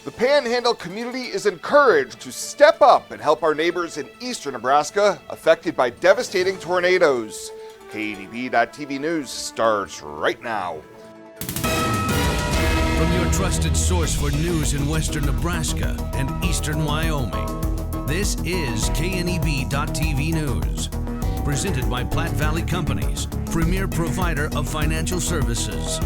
The Panhandle community is encouraged to step up and help our neighbors in eastern Nebraska affected by devastating tornadoes. KNEB.TV News starts right now. From your trusted source for news in western Nebraska and eastern Wyoming, this is KNEB.TV News. Presented by Platte Valley Companies, premier provider of financial services.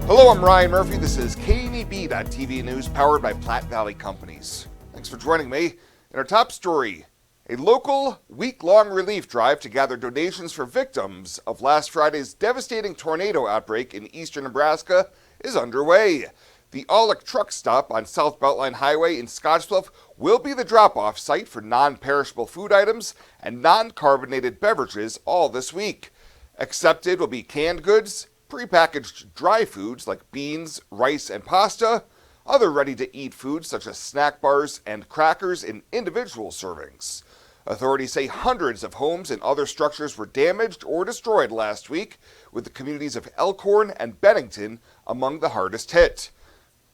Hello, I'm Ryan Murphy. This is KNEB.TV News powered by Platte Valley Companies. Thanks for joining me. In our top story, a local week-long relief drive to gather donations for victims of last Friday's devastating tornado outbreak in eastern Nebraska is underway. The Aulick truck stop on South Beltline Highway in Scottsbluff will be the drop-off site for non-perishable food items and non-carbonated beverages all this week. Accepted will be canned goods, prepackaged dry foods like beans, rice, and pasta, other ready-to-eat foods such as snack bars and crackers in individual servings. Authorities say hundreds of homes and other structures were damaged or destroyed last week, with the communities of Elkhorn and Bennington among the hardest hit.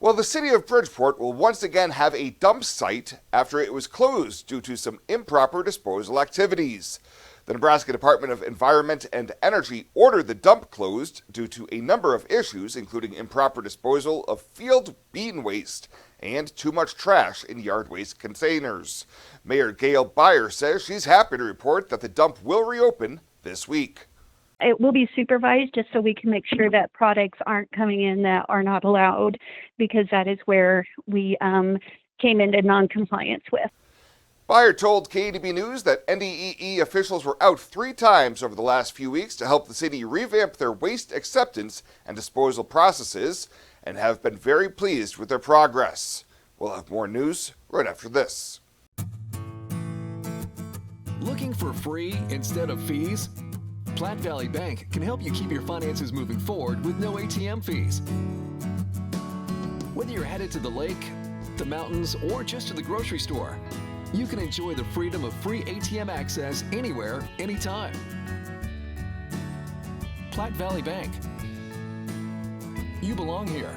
Well, the city of Bridgeport will once again have a dump site after it was closed due to some improper disposal activities. The Nebraska Department of Environment and Energy ordered the dump closed due to a number of issues, including improper disposal of field bean waste and too much trash in yard waste containers. Mayor Gail Beyer says she's happy to report that the dump will reopen this week. It will be supervised just so we can make sure that products aren't coming in that are not allowed, because that is where we came into noncompliance with. Beyer told KNEB News that NDEE officials were out 3 times over the last few weeks to help the city revamp their waste acceptance and disposal processes and have been very pleased with their progress. We'll have more news right after this. Looking for free instead of fees? Platte Valley Bank can help you keep your finances moving forward with no ATM fees. Whether you're headed to the lake, the mountains, or just to the grocery store, you can enjoy the freedom of free ATM access anywhere, anytime. Platte Valley Bank. You belong here.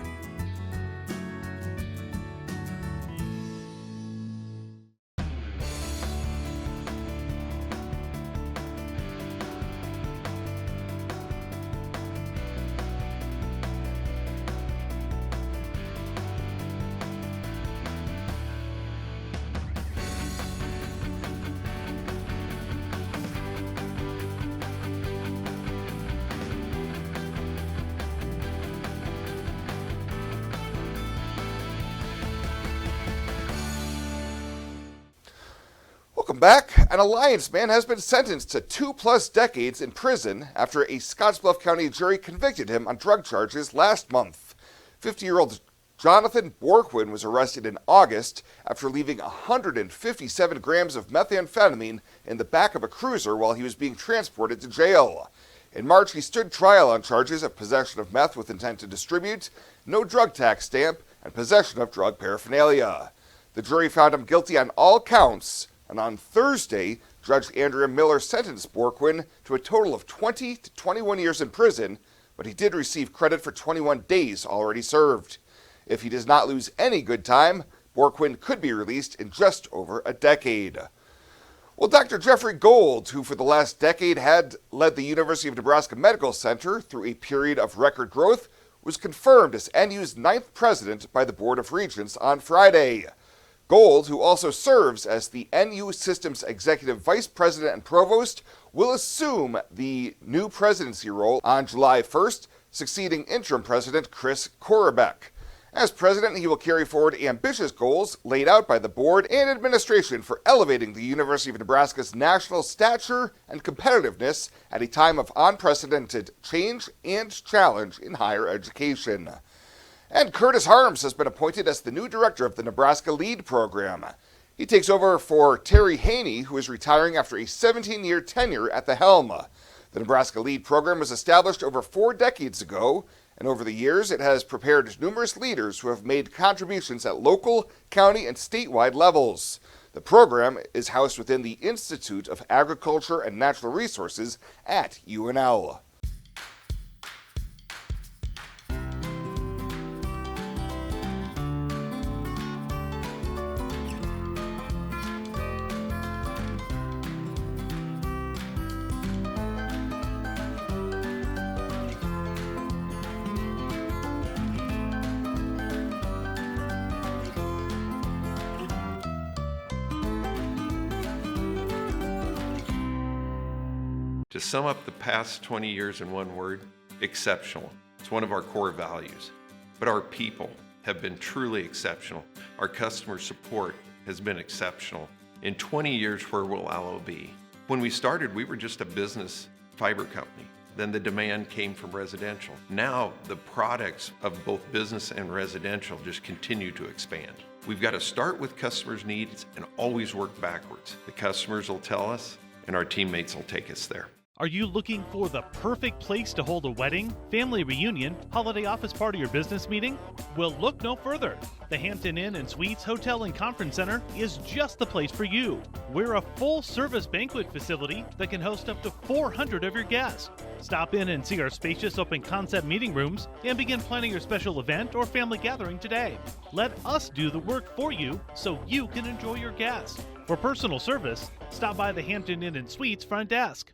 Welcome back. An Alliance man has been sentenced to 2+ decades in prison after a Scottsbluff County jury convicted him on drug charges last month. 50-year-old Jonathan Borquin was arrested in August after leaving 157 grams of methamphetamine in the back of a cruiser while he was being transported to jail. In March, he stood trial on charges of possession of meth with intent to distribute, no drug tax stamp, and possession of drug paraphernalia. The jury found him guilty on all counts, and on Thursday, Judge Andrea Miller sentenced Borquin to a total of 20 to 21 years in prison, but he did receive credit for 21 days already served. If he does not lose any good time, Borquin could be released in just over a decade. Well, Dr. Jeffrey Gold, who for the last decade had led the University of Nebraska Medical Center through a period of record growth, was confirmed as NU's 9th president by the Board of Regents on Friday. Gold, who also serves as the NU Systems Executive Vice President and Provost, will assume the new presidency role on July 1st, succeeding interim president Chris Korobek. As president, he will carry forward ambitious goals laid out by the board and administration for elevating the University of Nebraska's national stature and competitiveness at a time of unprecedented change and challenge in higher education. And Curtis Harms has been appointed as the new director of the Nebraska LEAD program. He takes over for Terry Haney, who is retiring after a 17-year tenure at the helm. The Nebraska LEAD program was established over 4 decades ago, and over the years it has prepared numerous leaders who have made contributions at local, county, and statewide levels. The program is housed within the Institute of Agriculture and Natural Resources at UNL. To sum up the past 20 years in one word, exceptional. It's one of our core values. But our people have been truly exceptional. Our customer support has been exceptional. In 20 years, where will Allo be? When we started, we were just a business fiber company. Then the demand came from residential. Now the products of both business and residential just continue to expand. We've got to start with customers' needs and always work backwards. The customers will tell us, and our teammates will take us there. Are you looking for the perfect place to hold a wedding, family reunion, holiday office party, or business meeting? Well, look no further. The Hampton Inn and Suites Hotel and Conference Center is just the place for you. We're a full-service banquet facility that can host up to 400 of your guests. Stop in and see our spacious open-concept meeting rooms and begin planning your special event or family gathering today. Let us do the work for you so you can enjoy your guests. For personal service, stop by the Hampton Inn and Suites front desk.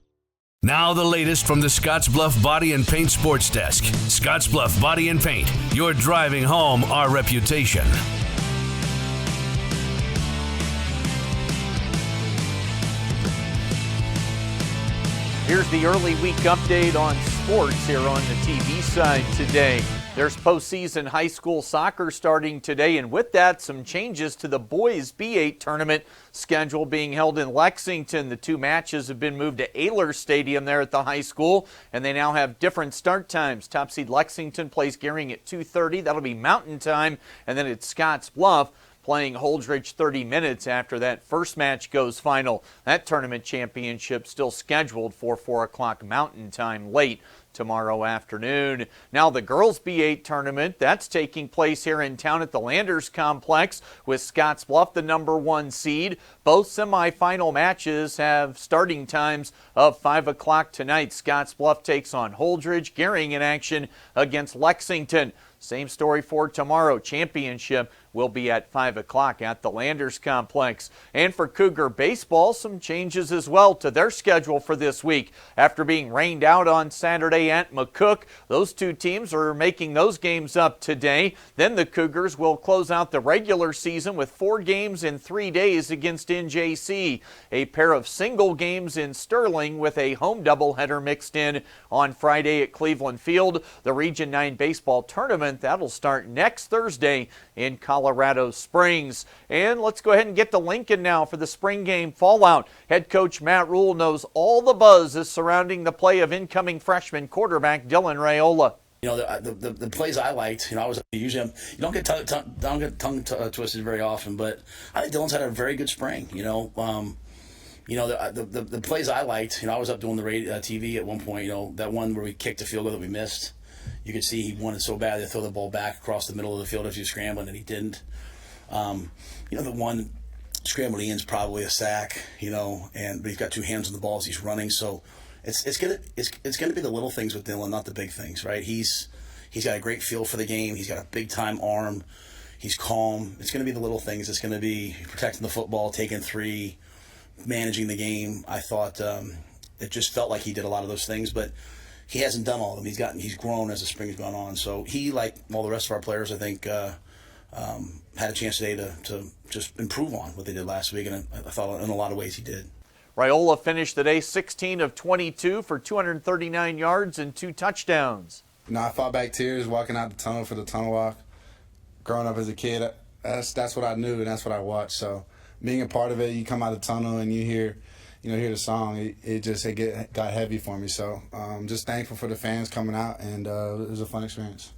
Now the latest from the Scottsbluff Body and Paint Sports Desk. Scottsbluff Body and Paint. You're driving home our reputation. Here's the early week update on sports here on the TV side today. There's postseason high school soccer starting today, and with that, some changes to the boys B8 tournament schedule being held in Lexington. The two matches have been moved to Ayler Stadium there at the high school, and they now have different start times. Top seed Lexington plays Gering at 2:30. That'll be Mountain Time, and then it's Scottsbluff playing Holdridge 30 minutes after that first match goes final. That tournament championship still scheduled for 4 o'clock Mountain Time late tomorrow afternoon. Now the girls B8 tournament, that's taking place here in town at the Landers Complex with Scottsbluff, the number 1 seed. Both semifinal matches have starting times of 5 o'clock tonight. Scottsbluff takes on Holdridge, Gering in action against Lexington. Same story for tomorrow. Championship will be at 5 o'clock at the Landers Complex. And for Cougar baseball, some changes as well to their schedule for this week. After being rained out on Saturday at McCook, those two teams are making those games up today. Then the Cougars will close out the regular season with 4 games in 3 days against NJC. A pair of single games in Sterling with a home doubleheader mixed in on Friday at Cleveland Field. The Region 9 baseball tournament, that'll start next Thursday in Colorado Springs. And let's go ahead and get to Lincoln now for the spring game fallout. Head coach Matt Rule knows all the buzz is surrounding the play of incoming freshman quarterback Dylan Raiola. You know, the plays I liked, I was usually, you don't get tongue twisted very often, but I think Dylan's had a very good spring. The plays I liked, I was up doing the TV at one point, that one where we kicked the field goal that we missed. You could see he wanted so bad to throw the ball back across the middle of the field if he was scrambling, and he didn't. The one scramble to Ian's probably a sack, but he's got 2 hands on the ball as he's running. So it's gonna be the little things with Dylan, not the big things, right? He's got a great feel for the game. He's got a big time arm. He's calm. It's gonna be the little things. It's gonna be protecting the football, taking 3, managing the game. I thought it just felt like he did a lot of those things, but he hasn't done all of them. He's grown as the spring's gone on. So he, like all the rest of our players, I think, had a chance today to just improve on what they did last week, and I thought in a lot of ways he did. Raiola finished the day 16 of 22 for 239 yards and 2 touchdowns. I fought back tears walking out the tunnel for the tunnel walk. Growing up as a kid, that's what I knew and that's what I watched. So being a part of it, you come out of the tunnel and you hear the song, it got heavy for me. So just thankful for the fans coming out, and it was a fun experience.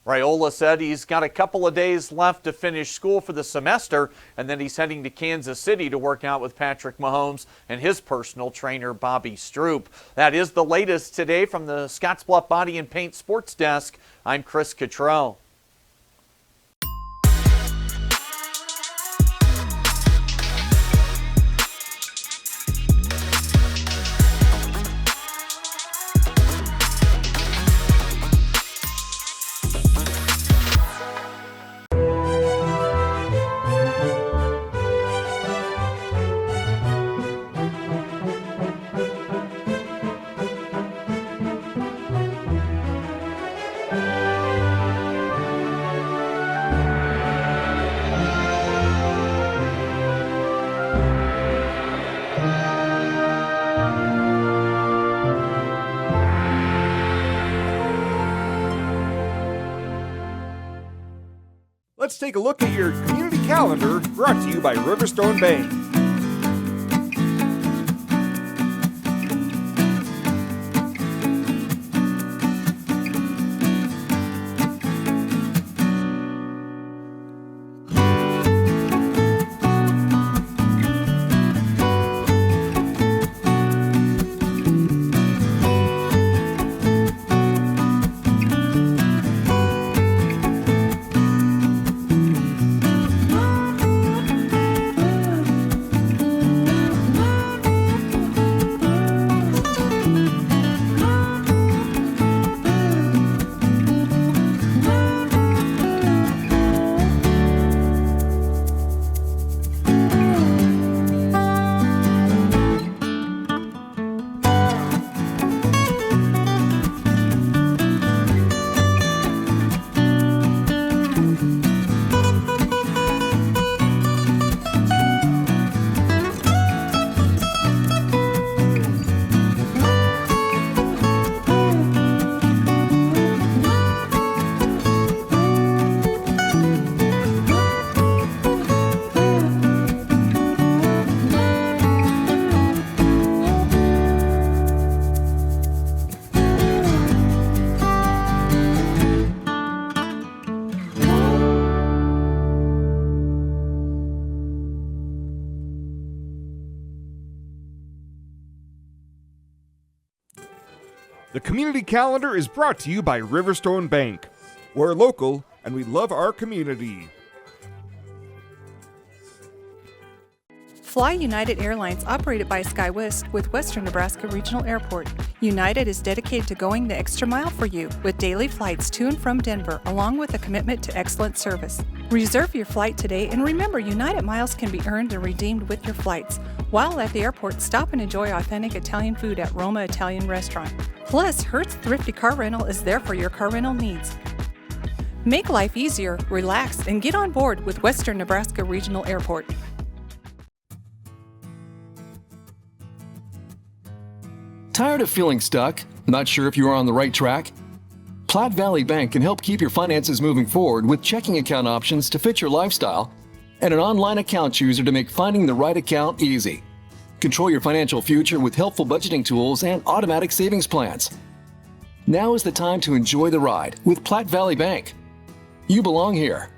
Raiola said he's got a couple of days left to finish school for the semester, and then he's heading to Kansas City to work out with Patrick Mahomes and his personal trainer, Bobby Stroop. That is the latest today from the Scottsbluff Body and Paint Sports Desk. I'm Chris Cottrell. let's take a look at your community calendar, brought to you by Riverstone Bank. The community calendar is brought to you by Riverstone Bank. We're local and we love our community. Fly United Airlines, operated by SkyWest with Western Nebraska Regional Airport. United is dedicated to going the extra mile for you with daily flights to and from Denver, along with a commitment to excellent service. Reserve your flight today, and remember, United miles can be earned and redeemed with your flights. While at the airport, stop and enjoy authentic Italian food at Roma Italian Restaurant. Plus, Hertz Thrifty Car Rental is there for your car rental needs. Make life easier, relax, and get on board with Western Nebraska Regional Airport. Tired of feeling stuck? Not sure if you are on the right track? Platte Valley Bank can help keep your finances moving forward with checking account options to fit your lifestyle and an online account chooser to make finding the right account easy. Control your financial future with helpful budgeting tools and automatic savings plans. Now is the time to enjoy the ride with Platte Valley Bank. You belong here.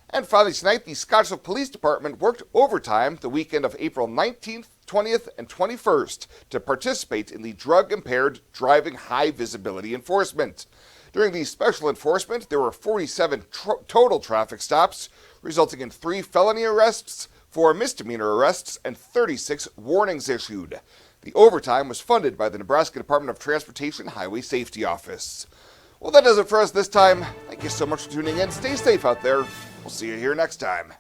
And finally tonight, the Scottsdale Police Department worked overtime the weekend of April 19th, 20th, and 21st to participate in the drug-impaired driving high-visibility enforcement. During the special enforcement, there were 47 total traffic stops, resulting in 3 felony arrests, 4 misdemeanor arrests, and 36 warnings issued. The overtime was funded by the Nebraska Department of Transportation Highway Safety Office. Well, that does it for us this time. Thank you so much for tuning in. Stay safe out there. We'll see you here next time.